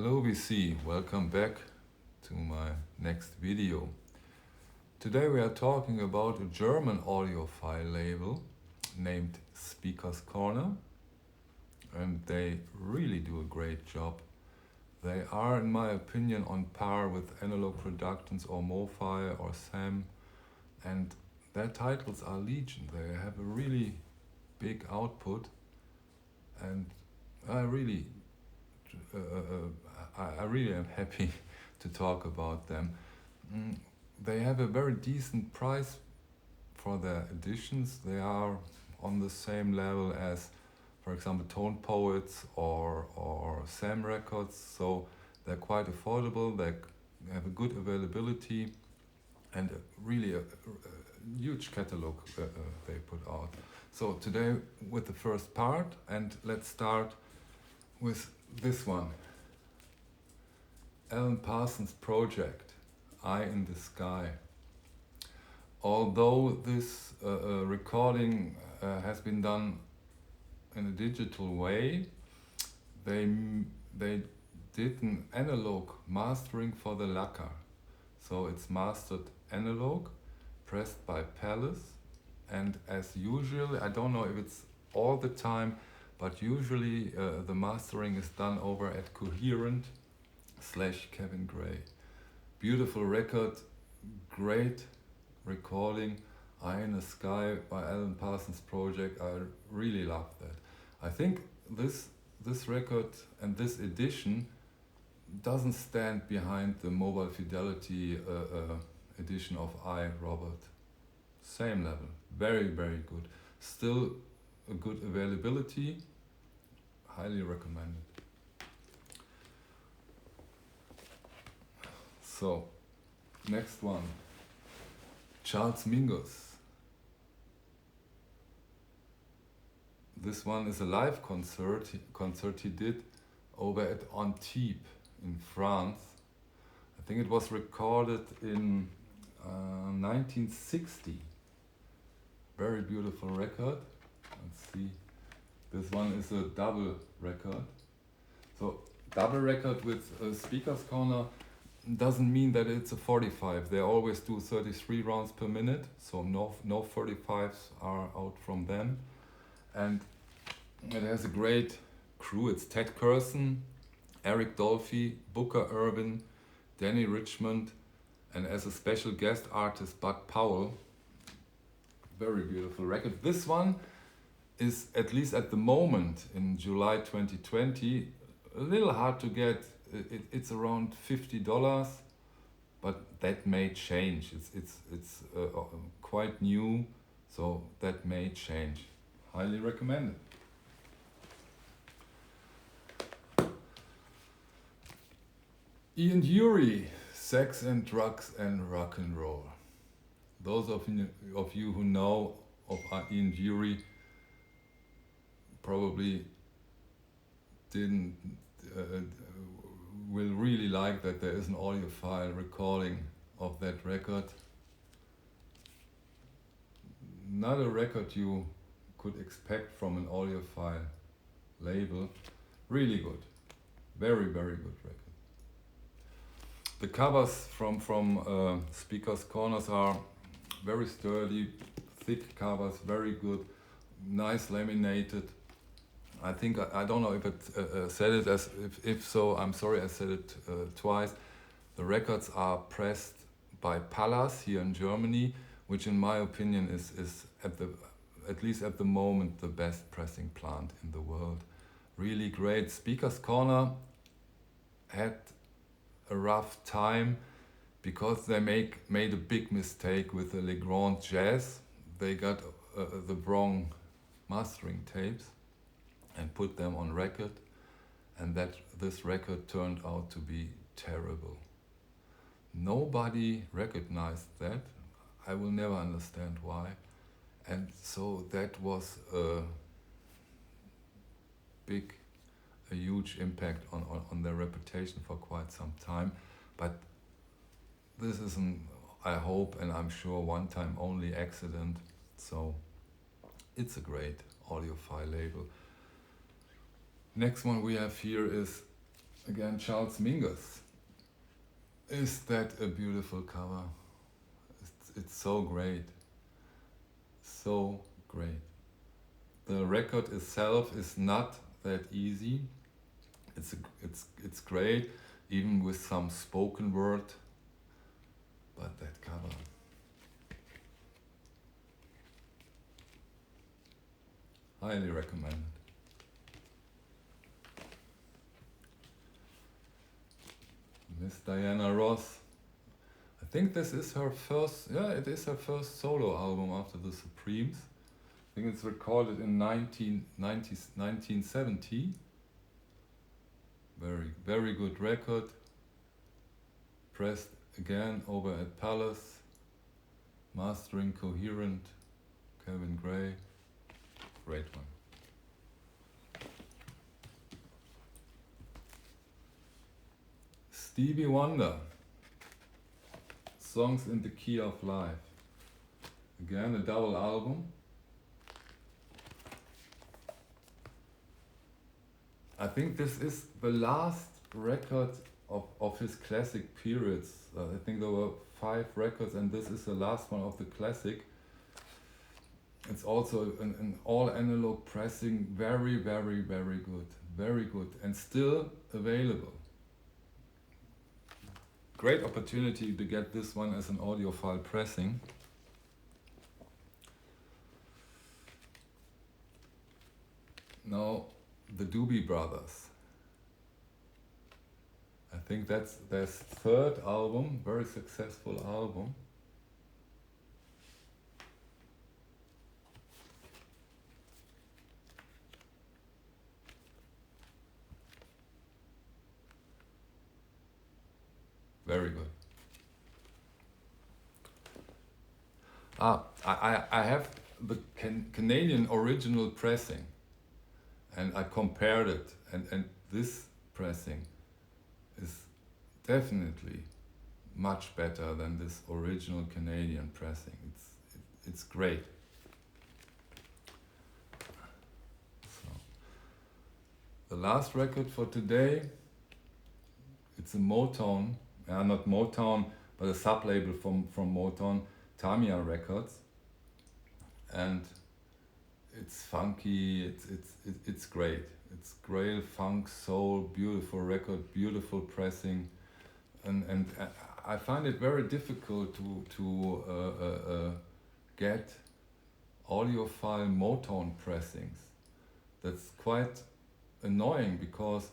Hello VC, welcome back to my next video. Today we are talking about a German audiophile label named Speaker's Corner, and they really do a great job. They are, in my opinion, on par with Analog Productions or MoFi or Sam, and their titles are legion. They have a really big output, and I really am happy to talk about them. They have a very decent price for their editions. They are on the same level as, for example, Tone Poets or Sam Records, so they're quite affordable. They have a good availability and really a huge catalog they put out. So today with the first part, and let's start with this one. Alan Parsons Project, Eye in the Sky. Although this recording has been done in a digital way, they did an analog mastering for the lacquer. So it's mastered analog, pressed by Palace, and as usual, I don't know if it's all the time, but usually the mastering is done over at Coherent / Kevin Gray. Beautiful record, great recording, Eye in the Sky by Alan Parsons Project. I really love that. I think this record and this edition doesn't stand behind the Mobile Fidelity edition of I, Robert. Same level, very, very good. Still a good availability, highly recommended. So, next one, Charles Mingus. This one is a live concert he did over at Antibes in France. I think it was recorded in 1960. Very beautiful record. Let's see. This one is a double record. So double record with Speaker's Corner doesn't mean that it's a 45. They always do 33 rounds per minute, so no 45s are out from them. And it has a great crew. It's Ted Curson, Eric Dolphy, Booker Irvin, Danny Richmond, and as a special guest artist, Bud Powell. Very beautiful record. This one is, at least at the moment in July 2020, a little hard to get. It's around $50, but that may change. It's quite new, so that may change. Highly recommended. Ian Dury, Sex and Drugs and Rock and Roll. Those of you who know of Ian Dury probably will really like that there is an audiophile recording of that record. Not a record you could expect from an audiophile label. Really good. Very, very good record. The covers from Speaker's Corners are very sturdy, thick covers, very good, nice laminated. I think, I don't know if it said it, if so, I'm sorry I said it twice. The records are pressed by Palace here in Germany, which in my opinion is at least at the moment the best pressing plant in the world. Really great. Speaker's Corner had a rough time because they made a big mistake with the Legrand Jazz. They got the wrong mastering tapes and put them on record, and this record turned out to be terrible. Nobody recognized that. I will never understand why. And so that was a huge impact on their reputation for quite some time. But this is I hope and I'm sure, one-time only accident. So it's a great audiophile label. Next one we have here is Again, Charles Mingus. Is that a beautiful cover? It's so great. So great. The record itself is not that easy. It's great, even with some spoken word. But that cover. Highly recommended. Miss Diana Ross. I think this is her first, it is her first solo album after the Supremes. I think it's recorded in 1970. Very good record. Pressed again over at Palace. Mastering Coherent, Kevin Gray. Great one. Stevie Wonder. Songs in the Key of Life. Again, a double album. I think this is the last record of his classic periods. I think there were 5 records and this is the last one of the classic. It's also an all analog pressing, very good, very good, and still available. Great opportunity to get this one as an audiophile pressing. Now, the Doobie Brothers. I think that's their 3rd album, very successful album. Very good. I have the Canadian original pressing and I compared it and this pressing is definitely much better than this original Canadian pressing. It's great. So, the last record for today, it's a Motown. Not Motown, but a sub-label from Motown, Tamiya Records, and it's funky. It's great. It's great funk, soul, beautiful record, beautiful pressing, and I find it very difficult to get audiophile Motown pressings. That's quite annoying because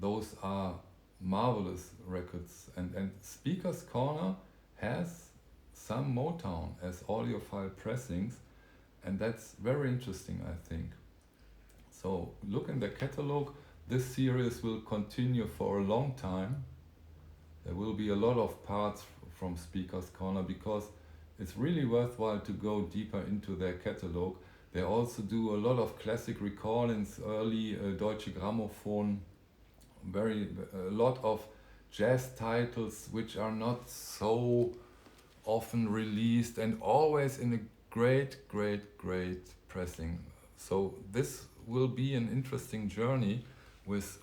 those are marvelous records and Speaker's Corner has some Motown as audiophile pressings and that's very interesting, I think. So look in the catalog. This series will continue for a long time. There will be a lot of parts from Speaker's Corner because it's really worthwhile to go deeper into their catalog. They also do a lot of classic recordings, early Deutsche Grammophon, a lot of jazz titles which are not so often released and always in a great pressing. So this will be an interesting journey with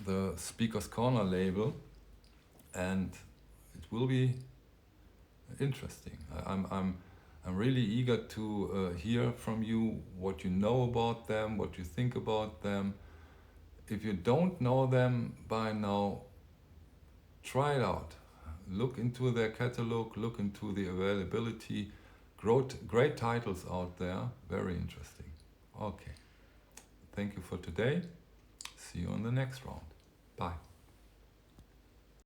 the Speaker's Corner label and it will be interesting. I'm really eager to hear from you what you know about them, what you think about them. If you don't know them by now, try it out. Look into their catalog, look into the availability. Great titles out there, very interesting. Okay, thank you for today. See you on the next round. Bye.